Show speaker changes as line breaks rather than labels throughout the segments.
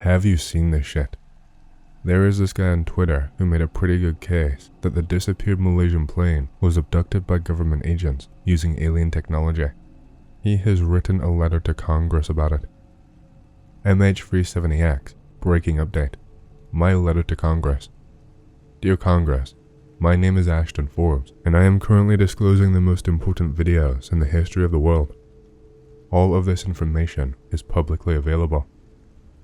Have you seen this shit? There is this guy on Twitter who made a pretty good case that the disappeared Malaysian plane was abducted by government agents using alien technology. He has written a letter to Congress about it. MH370X, breaking update. My letter to Congress. Dear Congress, my name is Ashton Forbes, and I am currently disclosing the most important videos in the history of the world. All of this information is publicly available.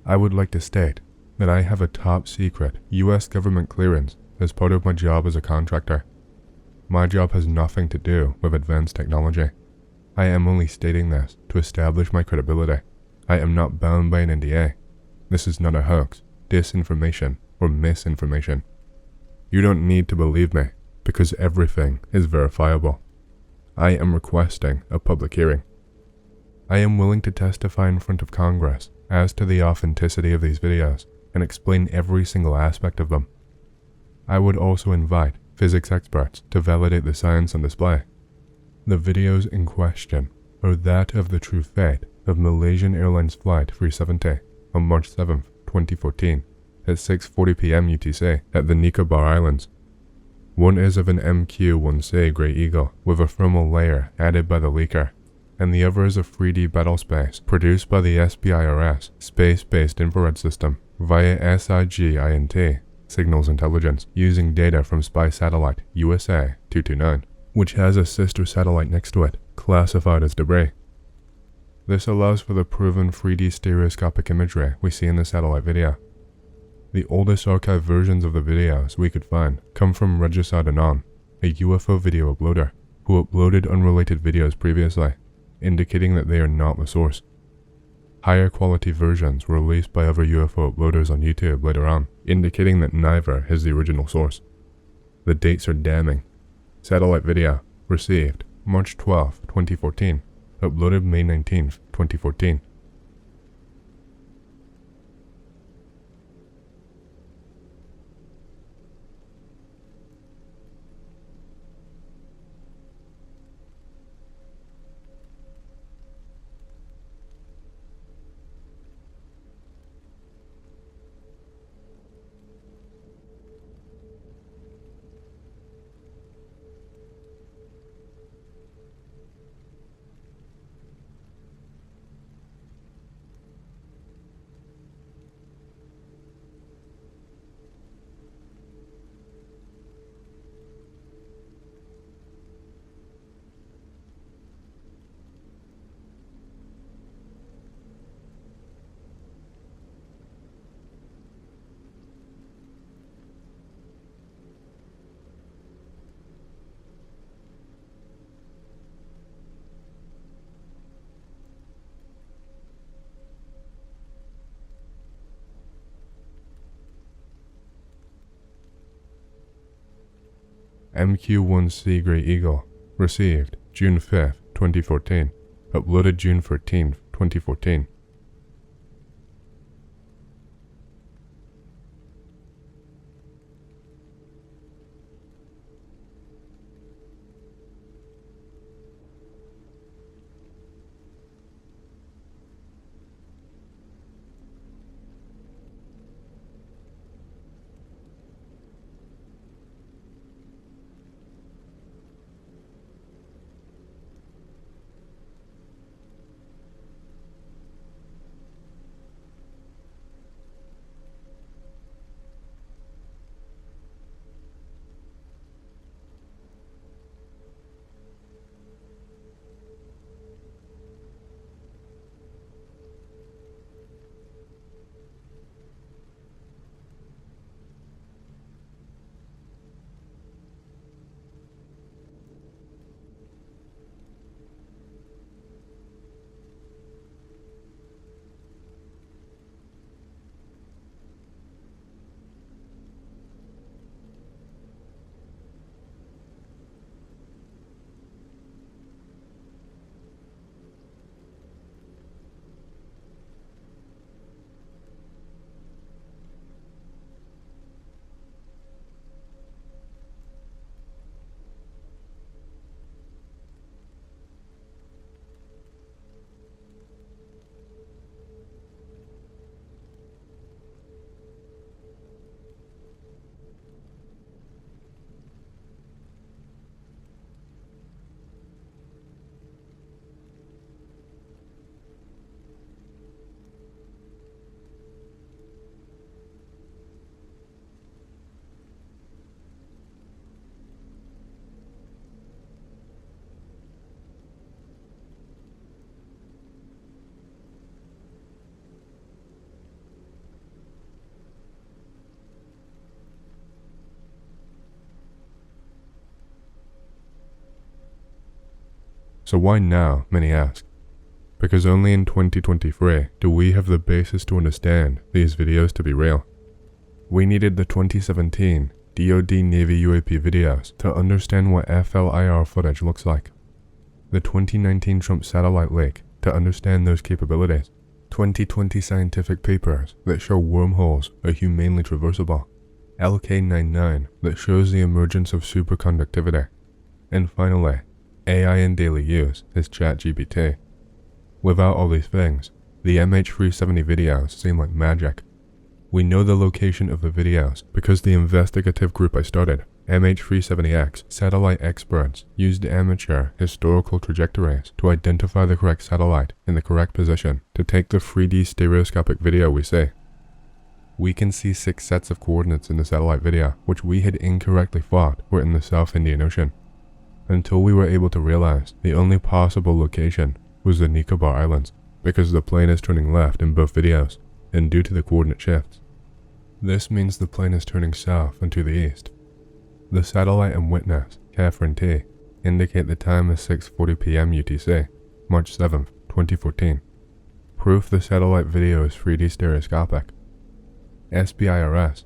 I would like to state that I have a top secret US government clearance as part of my job as a contractor. My job has nothing to do with advanced technology. I am only stating this to establish my credibility. I am not bound by an NDA. This is not a hoax, disinformation, or misinformation. You don't need to believe me, because everything is verifiable. I am requesting a public hearing. I am willing to testify in front of Congress as to the authenticity of these videos and explain every single aspect of them. I would also invite physics experts to validate the science on display. The videos in question are that of the true fate of Malaysian Airlines Flight 370 on March 7, 2014 at 6:40 p.m. UTC at the Nicobar Islands. One is of an MQ-1C Grey Eagle with a thermal layer added by the leaker, and the other is a 3D battle space produced by the SBIRS Space-Based Infrared System via SIGINT Signals Intelligence using data from spy satellite USA 229, which has a sister satellite next to it, classified as debris. This allows for the proven 3D stereoscopic imagery we see in the satellite video. The oldest archived versions of the videos we could find come from Regicide Anon, a UFO video uploader, who uploaded unrelated videos previously, indicating that they are not the source. Higher quality versions were released by other UFO uploaders on YouTube later on, indicating that neither is the original source. The dates are damning. Satellite video, received March 12, 2014, uploaded May 19, 2014. MQ-1C Grey Eagle, received June 5, 2014, uploaded June 13, 2014. So why now, many ask? Because only in 2023 do we have the basis to understand these videos to be real. We needed the 2017 DoD Navy UAP videos to understand what FLIR footage looks like. The 2019 Trump satellite leak to understand those capabilities. 2020 scientific papers that show wormholes are humanely traversable. LK99 that shows the emergence of superconductivity. And finally, AI in daily use is ChatGPT. Without all these things, the MH370 videos seem like magic. We know the location of the videos because the investigative group I started, MH370X satellite experts, used amateur historical trajectories to identify the correct satellite in the correct position to take the 3D stereoscopic video we see. We can see 6 sets of coordinates in the satellite video, which we had incorrectly thought were in the South Indian Ocean, until we were able to realize the only possible location was the Nicobar Islands, because the plane is turning left in both videos, and due to the coordinate shifts. This means the plane is turning south and to the east. The satellite and witness, Catherine T, indicate the time is 6:40 p.m. UTC, March 7th, 2014. Proof the satellite video is 3D stereoscopic. SBIRS,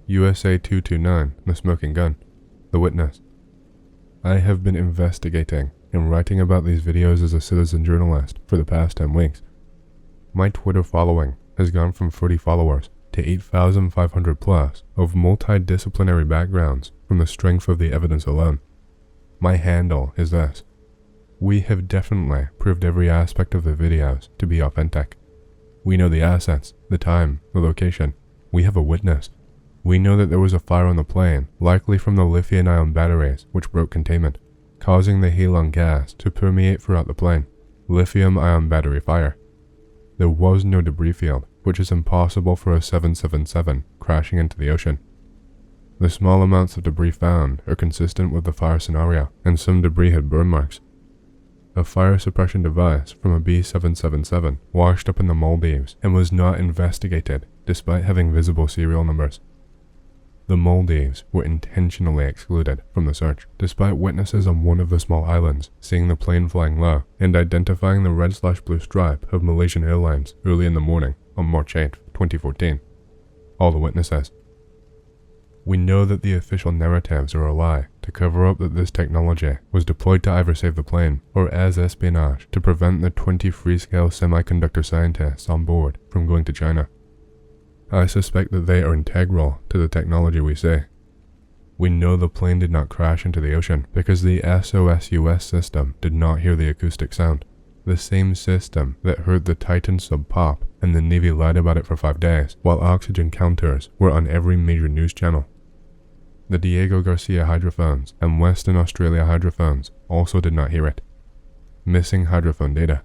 USA 229, the smoking gun, the witness. I have been investigating and writing about these videos as a citizen journalist for the past 10 weeks. My Twitter following has gone from 30 followers to 8,500 plus of multidisciplinary backgrounds from the strength of the evidence alone. My handle is this. We have definitely proved every aspect of the videos to be authentic. We know the assets, the time, the location. We have a witness. We know that there was a fire on the plane, likely from the lithium-ion batteries which broke containment, causing the halon gas to permeate throughout the plane. Lithium-ion battery fire. There was no debris field, which is impossible for a 777 crashing into the ocean. The small amounts of debris found are consistent with the fire scenario, and some debris had burn marks. A fire suppression device from a B777 washed up in the Maldives and was not investigated despite having visible serial numbers. The Maldives were intentionally excluded from the search, despite witnesses on one of the small islands seeing the plane flying low and identifying the red/blue stripe of Malaysian Airlines early in the morning on March 8, 2014. All the witnesses. We know that the official narratives are a lie to cover up that this technology was deployed to either save the plane or as espionage to prevent the 23-scale semiconductor scientists on board from going to China. I suspect that they are integral to the technology we see. We know the plane did not crash into the ocean because the SOSUS system did not hear the acoustic sound, the same system that heard the Titan sub pop, and the Navy lied about it for 5 days, while oxygen counters were on every major news channel. The Diego Garcia hydrophones and Western Australia hydrophones also did not hear it. Missing hydrophone data.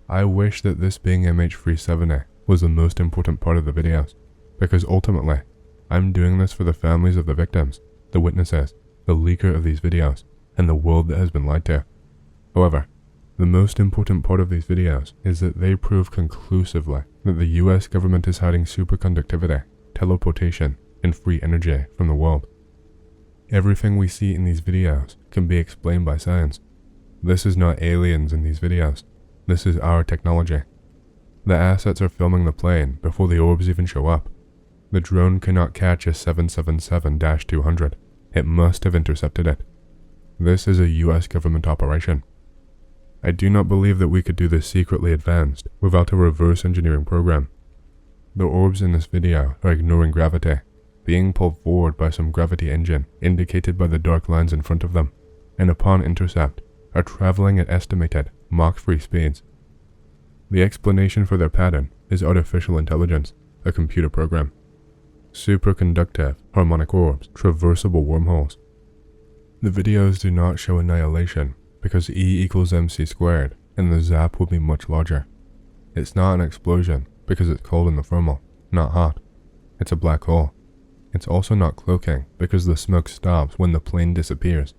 I wish that this being MH370 was the most important part of the videos, because ultimately, I'm doing this for the families of the victims, the witnesses, the leaker of these videos, and the world that has been lied to. However, the most important part of these videos is that they prove conclusively that the US government is hiding superconductivity, teleportation, and free energy from the world. Everything we see in these videos can be explained by science. This is not aliens in these videos. This is our technology. The assets are filming the plane before the orbs even show up. The drone cannot catch a 777-200. It must have intercepted it. This is a US government operation. I do not believe that we could do this secretly advanced without a reverse engineering program. The orbs in this video are ignoring gravity, being pulled forward by some gravity engine indicated by the dark lines in front of them, and upon intercept are traveling at estimated Mach 3 speeds. The explanation for their pattern is artificial intelligence, a computer program. Superconductive harmonic orbs, traversable wormholes. The videos do not show annihilation because E equals mc squared and the zap will be much larger. It's not an explosion because it's cold in the thermal, not hot. It's a black hole. It's also not cloaking because the smoke stops when the plane disappears.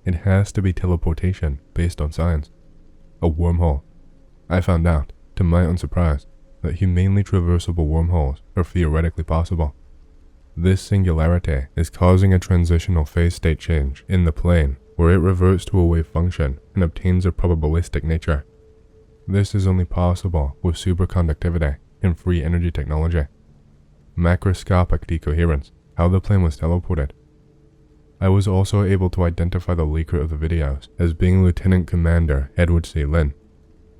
It has to be teleportation based on science. A wormhole. I found out, to my own surprise, that humanly traversable wormholes are theoretically possible. This singularity is causing a transitional phase state change in the plane where it reverts to a wave function and obtains a probabilistic nature. This is only possible with superconductivity and free energy technology. Macroscopic decoherence, how the plane was teleported. I was also able to identify the leaker of the videos as being Lieutenant Commander Edward C. Lin.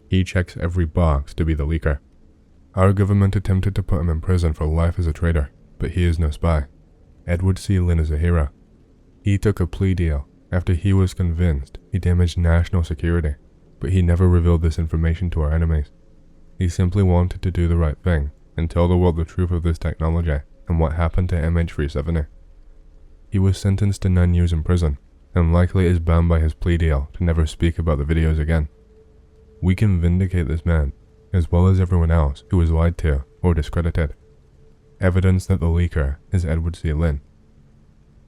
He checks every box to be the leaker. Our government attempted to put him in prison for life as a traitor, but he is no spy. Edward C. Lin is a hero. He took a plea deal after he was convinced he damaged national security, but he never revealed this information to our enemies. He simply wanted to do the right thing and tell the world the truth of this technology and what happened to MH370. He was sentenced to 9 years in prison and likely is bound by his plea deal to never speak about the videos again. We can vindicate this man, as well as everyone else who was lied to or discredited. Evidence that the leaker is Edward C. Lin.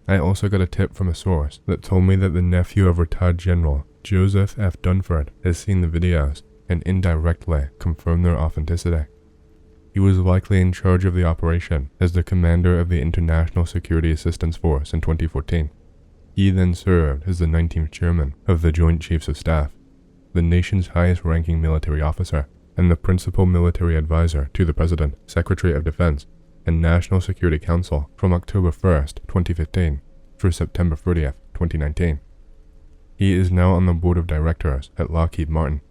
I also got a tip from a source that told me that the nephew of retired General Joseph F. Dunford has seen the videos and indirectly confirmed their authenticity. He was likely in charge of the operation as the commander of the International Security Assistance Force in 2014. He then served as the 19th chairman of the Joint Chiefs of Staff, the nation's highest-ranking military officer, and the principal military advisor to the President, Secretary of Defense, and National Security Council from October 1st, 2015 through September 30th, 2019. He is now on the board of directors at Lockheed Martin.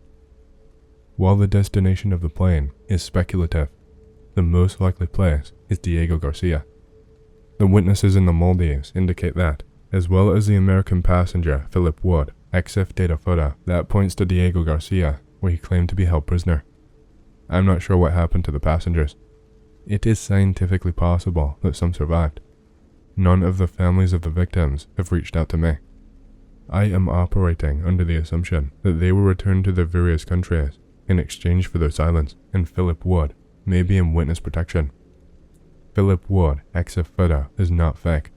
While the destination of the plane is speculative, the most likely place is Diego Garcia. The witnesses in the Maldives indicate that, as well as the American passenger Philip Wood, EXIF data photo that points to Diego Garcia, where he claimed to be held prisoner. I'm not sure what happened to the passengers. It is scientifically possible that some survived. None of the families of the victims have reached out to me. I am operating under the assumption that they will return to their various countries in exchange for their silence, and Philip Wood may be in witness protection. Philip Wood EXIF photo is not fake.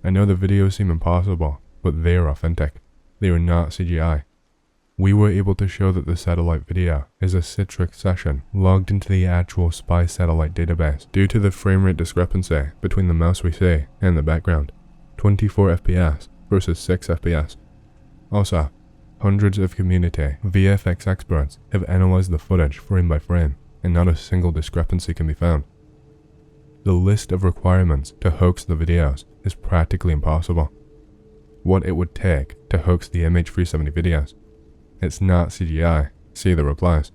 I know the videos seem impossible, but they are authentic. They are not CGI. We were able to show that the satellite video is a Citrix session logged into the actual spy satellite database due to the frame rate discrepancy between the mouse we see and the background, 24 FPS versus 6 FPS. Also, hundreds of community VFX experts have analyzed the footage frame by frame, and not a single discrepancy can be found. The list of requirements to hoax the videos is practically impossible. What it would take to hoax the MH370 videos. It's not CGI, see the replies.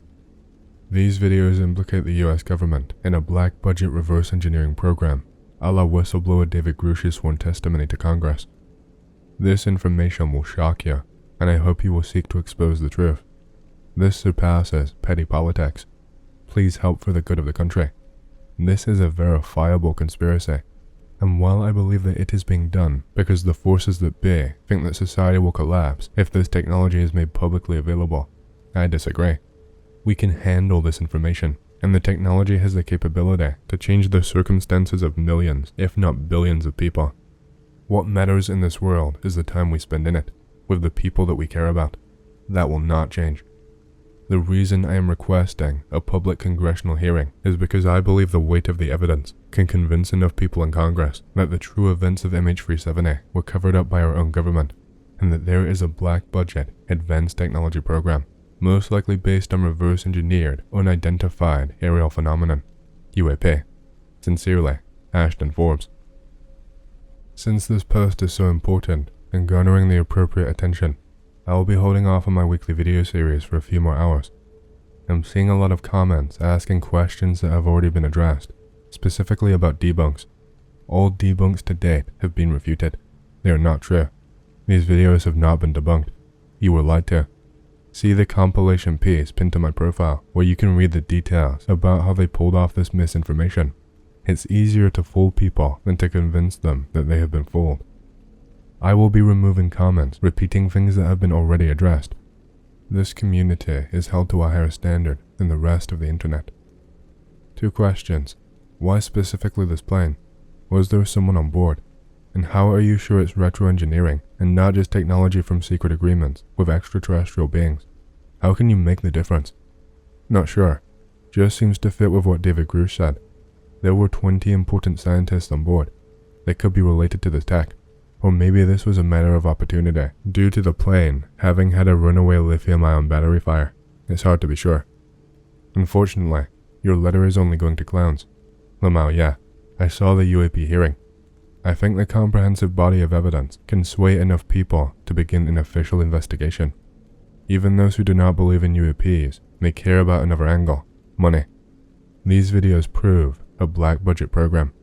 These videos implicate the US government in a black budget reverse engineering program, a la whistleblower David Grush's sworn testimony to Congress. This information will shock you, and I hope you will seek to expose the truth. This surpasses petty politics. Please help for the good of the country. This is a verifiable conspiracy, and while I believe that it is being done because the forces that be think that society will collapse if this technology is made publicly available, I disagree. We can handle this information, and the technology has the capability to change the circumstances of millions, if not billions of people. What matters in this world is the time we spend in it, with the people that we care about. That will not change. The reason I am requesting a public congressional hearing is because I believe the weight of the evidence can convince enough people in Congress that the true events of MH370 were covered up by our own government, and that there is a black budget advanced technology program, most likely based on reverse engineered unidentified aerial phenomenon, UAP. Sincerely, Ashton Forbes. Since this post is so important and garnering the appropriate attention, I will be holding off on my weekly video series for a few more hours. I'm seeing a lot of comments asking questions that have already been addressed, specifically about debunks. All debunks to date have been refuted. They are not true. These videos have not been debunked. You were lied to. See the compilation piece pinned to my profile, where you can read the details about how they pulled off this misinformation. It's easier to fool people than to convince them that they have been fooled. I will be removing comments repeating things that have been already addressed. This community is held to a higher standard than the rest of the internet. 2 questions. Why specifically this plane? Was there someone on board? And how are you sure it's retro-engineering and not just technology from secret agreements with extraterrestrial beings? How can you make the difference? Not sure. Just seems to fit with what David Grush said. There were 20 important scientists on board. They could be related to this tech. Or maybe this was a matter of opportunity, due to the plane having had a runaway lithium-ion battery fire. It's hard to be sure. Unfortunately, your letter is only going to clowns. Lamau, yeah, I saw the UAP hearing. I think the comprehensive body of evidence can sway enough people to begin an official investigation. Even those who do not believe in UAPs may care about another angle, money. These videos prove a black budget program.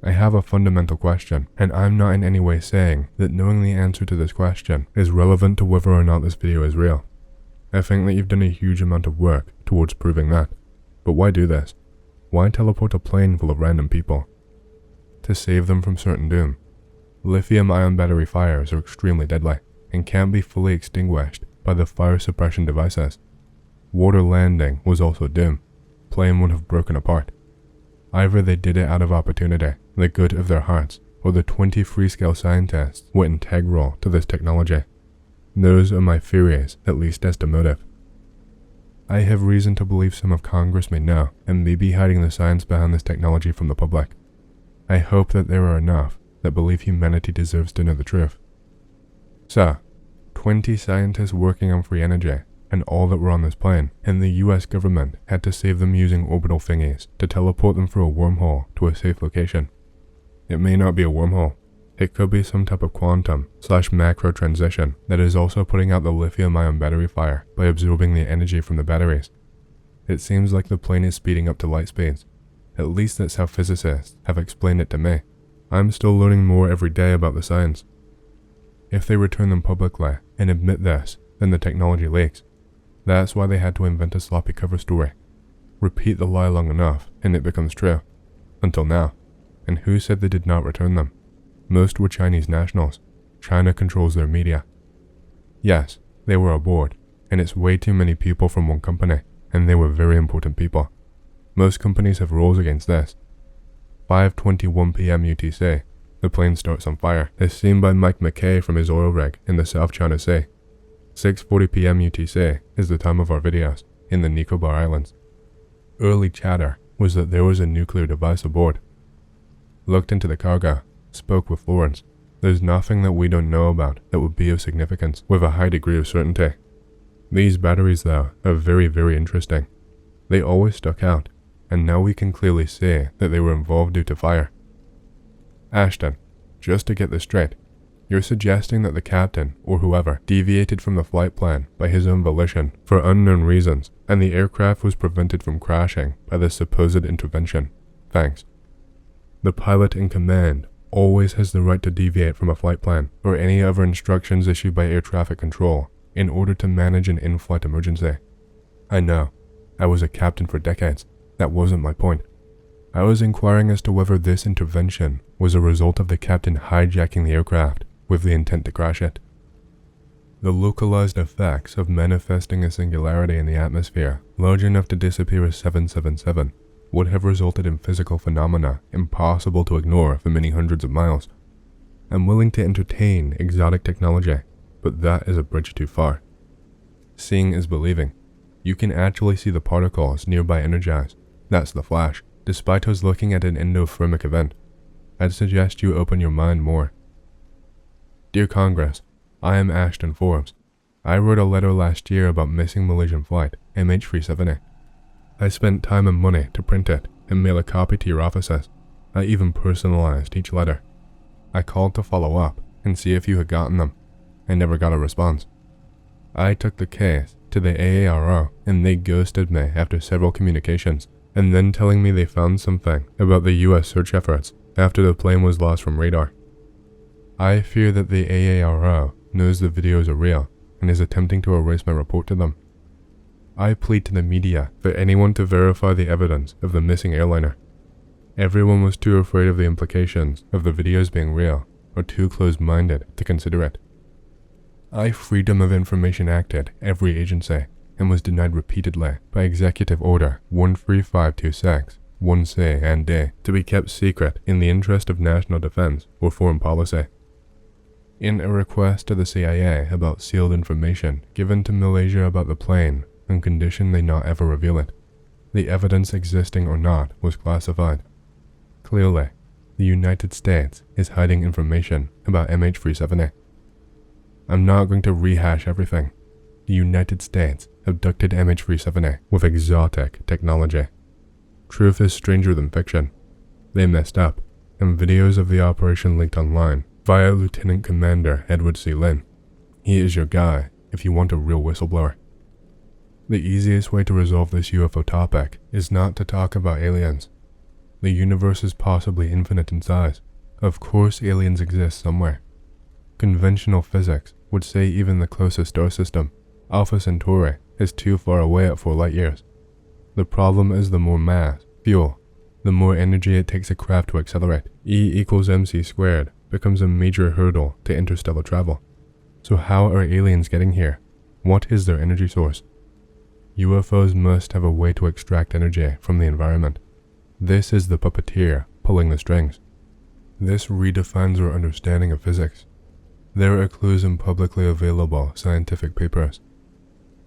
I have a fundamental question, and I'm not in any way saying that knowing the answer to this question is relevant to whether or not this video is real. I think that you've done a huge amount of work towards proving that. But why do this? Why teleport a plane full of random people? To save them from certain doom. Lithium-ion battery fires are extremely deadly and can't be fully extinguished by the fire suppression devices. Water landing was also doom. Plane would have broken apart. Either they did it out of opportunity, the good of their hearts, or the 20 Freescale scientists were integral to this technology. Those are my theories, at least as to motive. I have reason to believe some of Congress may know and may be hiding the science behind this technology from the public. I hope that there are enough that believe humanity deserves to know the truth. So, 20 scientists working on free energy and all that were on this plane, and the US government had to save them using orbital thingies to teleport them through a wormhole to a safe location. It may not be a wormhole. It could be some type of quantum/macro transition that is also putting out the lithium-ion battery fire by absorbing the energy from the batteries. It seems like the plane is speeding up to light speeds. At least that's how physicists have explained it to me. I'm still learning more every day about the science. If they return them publicly and admit this, then the technology leaks. That's why they had to invent a sloppy cover story. Repeat the lie long enough and it becomes true. Until now. And who said they did not return them? Most were Chinese nationals. China controls their media. Yes, they were aboard, and it's way too many people from one company, and they were very important people. Most companies have rules against this. 5:21 p.m. UTC, the plane starts on fire, as seen by Mike McKay from his oil rig in the South China Sea. 6:40 p.m. UTC is the time of our videos, in the Nicobar Islands. Early chatter was that there was a nuclear device aboard. Looked into the cargo, spoke with Florence. There's nothing that we don't know about that would be of significance with a high degree of certainty. These batteries, though, are very, very interesting. They always stuck out, and now we can clearly see that they were involved due to fire. Ashton, just to get this straight, you're suggesting that the captain, or whoever, deviated from the flight plan by his own volition for unknown reasons, and the aircraft was prevented from crashing by this supposed intervention. Thanks. The pilot in command always has the right to deviate from a flight plan or any other instructions issued by air traffic control in order to manage an in-flight emergency. I know. I was a captain for decades. That wasn't my point. I was inquiring as to whether this intervention was a result of the captain hijacking the aircraft with the intent to crash it. The localized effects of manifesting a singularity in the atmosphere large enough to disappear as 777 would have resulted in physical phenomena impossible to ignore for many hundreds of miles. I'm willing to entertain exotic technology, but that is a bridge too far. Seeing is believing. You can actually see the particles nearby energize. That's the flash, despite us looking at an endothermic event. I'd suggest you open your mind more. Dear Congress, I am Ashton Forbes. I wrote a letter last year about missing Malaysian flight MH370. I spent time and money to print it and mail a copy to your offices. I even personalized each letter. I called to follow up and see if you had gotten them. I never got a response. I took the case to the AARO and they ghosted me after several communications, and then telling me they found something about the US search efforts after the plane was lost from radar. I fear that the AARO knows the videos are real and is attempting to erase my report to them. I plead to the media for anyone to verify the evidence of the missing airliner. Everyone was too afraid of the implications of the videos being real, or too closed-minded to consider it. I Freedom of Information Acted every agency and was denied repeatedly by Executive Order 13526, 1C and D to be kept secret in the interest of national defense or foreign policy. In a request to the CIA about sealed information given to Malaysia about the plane on condition they not ever reveal it, the evidence existing or not was classified. Clearly, the United States is hiding information about MH370. I'm not going to rehash everything. The United States abducted MH370 with exotic technology. Truth is stranger than fiction. They messed up, and videos of the operation leaked online via Lieutenant Commander Edward C. Lin. He is your guy if you want a real whistleblower. The easiest way to resolve this UFO topic is not to talk about aliens. The universe is possibly infinite in size. Of course aliens exist somewhere. Conventional physics would say even the closest star system, Alpha Centauri, is too far away at 4 light years. The problem is the more mass, fuel, the more energy it takes a craft to accelerate. E=mc² becomes a major hurdle to interstellar travel. So how are aliens getting here? What is their energy source? UFOs must have a way to extract energy from the environment. This is the puppeteer pulling the strings. This redefines our understanding of physics. There are clues in publicly available scientific papers.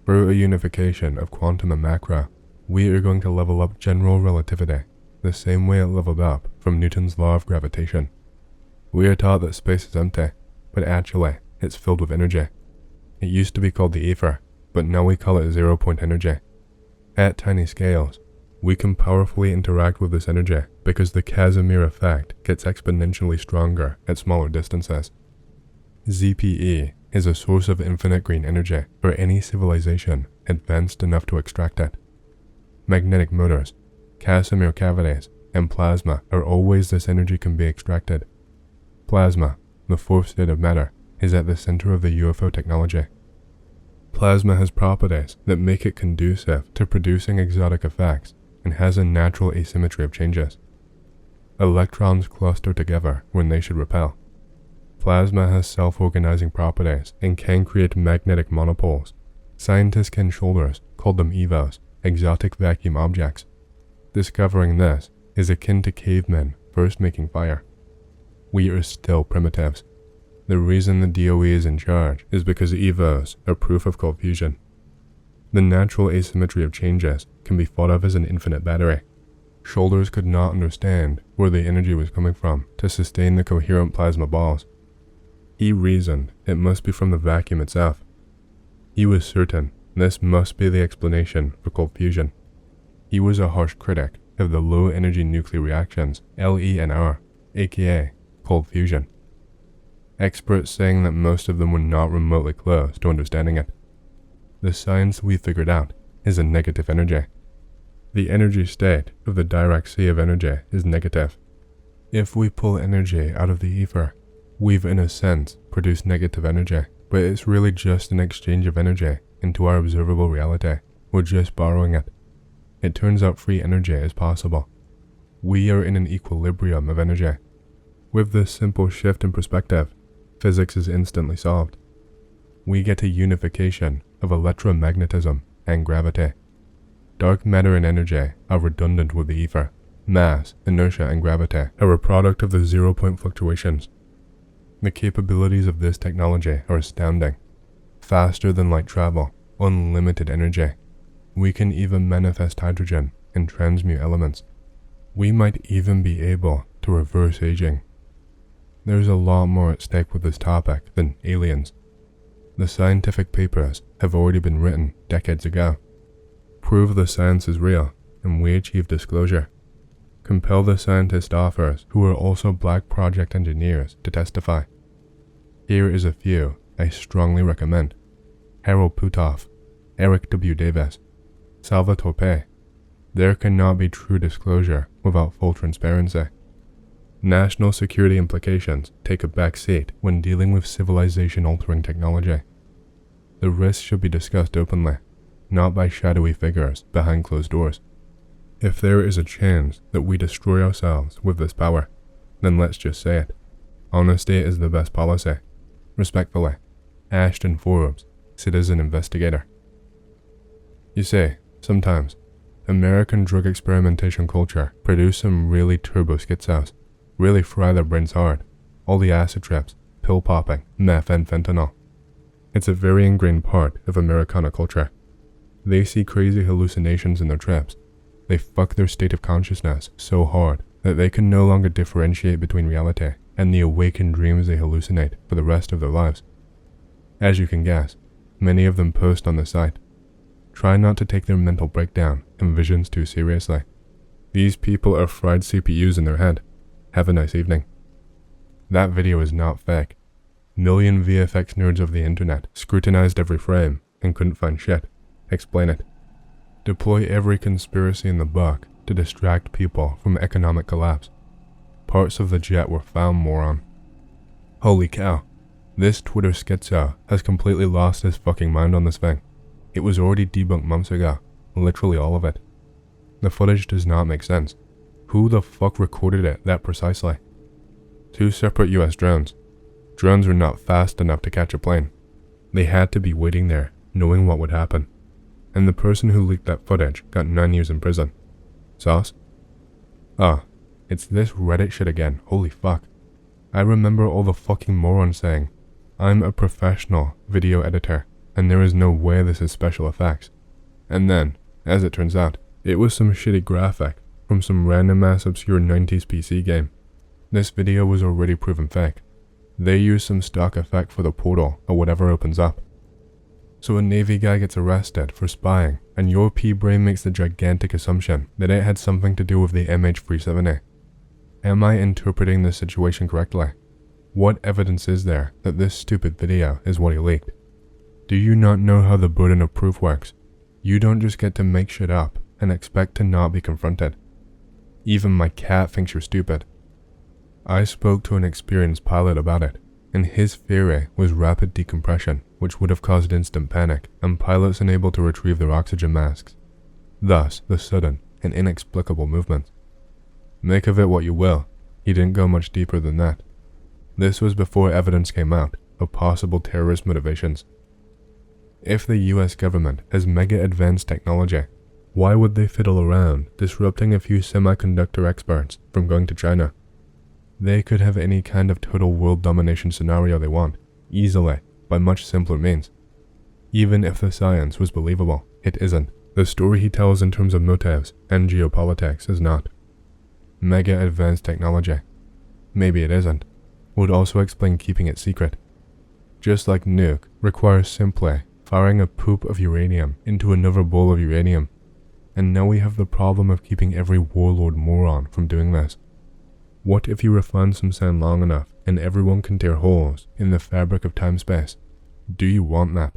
Through a unification of quantum and macro, we are going to level up general relativity, the same way it leveled up from Newton's law of gravitation. We are taught that space is empty, but actually, it's filled with energy. It used to be called the ether, but now we call it zero-point energy. At tiny scales, we can powerfully interact with this energy because the Casimir effect gets exponentially stronger at smaller distances. ZPE is a source of infinite green energy for any civilization advanced enough to extract it. Magnetic motors, Casimir cavities, and plasma are all ways this energy can be extracted. Plasma, the fourth state of matter, is at the center of the UFO technology. Plasma has properties that make it conducive to producing exotic effects and has a natural asymmetry of changes. Electrons cluster together when they should repel. Plasma has self-organizing properties and can create magnetic monopoles. Scientists can shoulders, called them EVOs, exotic vacuum objects. Discovering this is akin to cavemen first making fire. We are still primitives. The reason the DOE is in charge is because EVOs are proof of cold fusion. The natural asymmetry of changes can be thought of as an infinite battery. Shoulders could not understand where the energy was coming from to sustain the coherent plasma balls. He reasoned it must be from the vacuum itself. He was certain this must be the explanation for cold fusion. He was a harsh critic of the low-energy nuclear reactions, LENR, aka cold fusion. Experts saying that most of them were not remotely close to understanding it. The science we figured out is a negative energy. The energy state of the Dirac sea of energy is negative. If we pull energy out of the ether, we've in a sense produced negative energy, but it's really just an exchange of energy into our observable reality. We're just borrowing it. It turns out free energy is possible. We are in an equilibrium of energy. With this simple shift in perspective, physics is instantly solved. We get a unification of electromagnetism and gravity. Dark matter and energy are redundant with the ether. Mass, inertia, and gravity are a product of the zero-point fluctuations. The capabilities of this technology are astounding. Faster than light travel, unlimited energy. We can even manifest hydrogen and transmute elements. We might even be able to reverse aging. There's a lot more at stake with this topic than aliens. The scientific papers have already been written decades ago. Prove the science is real, and we achieve disclosure. Compel the scientist authors who are also Black Project engineers to testify. Here is a few I strongly recommend. Harold Putoff, Eric W. Davis, Salvatore Pei. There cannot be true disclosure without full transparency. National security implications take a back seat when dealing with civilization-altering technology. The risks should be discussed openly, not by shadowy figures behind closed doors. If there is a chance that we destroy ourselves with this power, then let's just say it. Honesty is the best policy. Respectfully, Ashton Forbes, Citizen Investigator. You see, sometimes, American drug experimentation culture produce some really turbo schizos, really fry their brains hard. All the acid trips, pill popping, meth and fentanyl. It's a very ingrained part of Americana culture. They see crazy hallucinations in their trips. They fuck their state of consciousness so hard that they can no longer differentiate between reality and the awakened dreams they hallucinate for the rest of their lives. As you can guess, many of them post on the site. Try not to take their mental breakdown and visions too seriously. These people are fried CPUs in their head. Have a nice evening. That video is not fake. Million VFX nerds of the internet scrutinized every frame and couldn't find shit. Explain it. Deploy every conspiracy in the book to distract people from economic collapse. Parts of the jet were found, moron. Holy cow. This Twitter schizo has completely lost his fucking mind on this thing. It was already debunked months ago. Literally all of it. The footage does not make sense. Who the fuck recorded it that precisely? 2 separate US drones. Drones were not fast enough to catch a plane. They had to be waiting there, knowing what would happen. And the person who leaked that footage got 9 years in prison. Sauce? Ah, it's this Reddit shit again, holy fuck. I remember all the fucking morons saying, I'm a professional video editor, and there is no way this is special effects. And then, as it turns out, it was some shitty graphic from some random ass obscure 90s PC game. This video was already proven fake. They use some stock effect for the portal or whatever opens up. So a Navy guy gets arrested for spying, and your P-brain makes the gigantic assumption that it had something to do with the MH370. Am I interpreting this situation correctly? What evidence is there that this stupid video is what he leaked? Do you not know how the burden of proof works? You don't just get to make shit up and expect to not be confronted. Even my cat thinks you're stupid. I spoke to an experienced pilot about it, and his theory was rapid decompression, which would have caused instant panic and pilots unable to retrieve their oxygen masks. Thus, the sudden and inexplicable movements. Make of it what you will, he didn't go much deeper than that. This was before evidence came out of possible terrorist motivations. If the US government has mega advanced technology, why would they fiddle around disrupting a few semiconductor experts from going to China? They could have any kind of total world domination scenario they want, easily, by much simpler means. Even if the science was believable, it isn't. The story he tells in terms of motives and geopolitics is not. Mega advanced technology, maybe it isn't, would also explain keeping it secret. Just like nuke requires simply firing a poop of uranium into another bowl of uranium. And now we have the problem of keeping every warlord moron from doing this. What if you refine some sand long enough and everyone can tear holes in the fabric of time-space? Do you want that?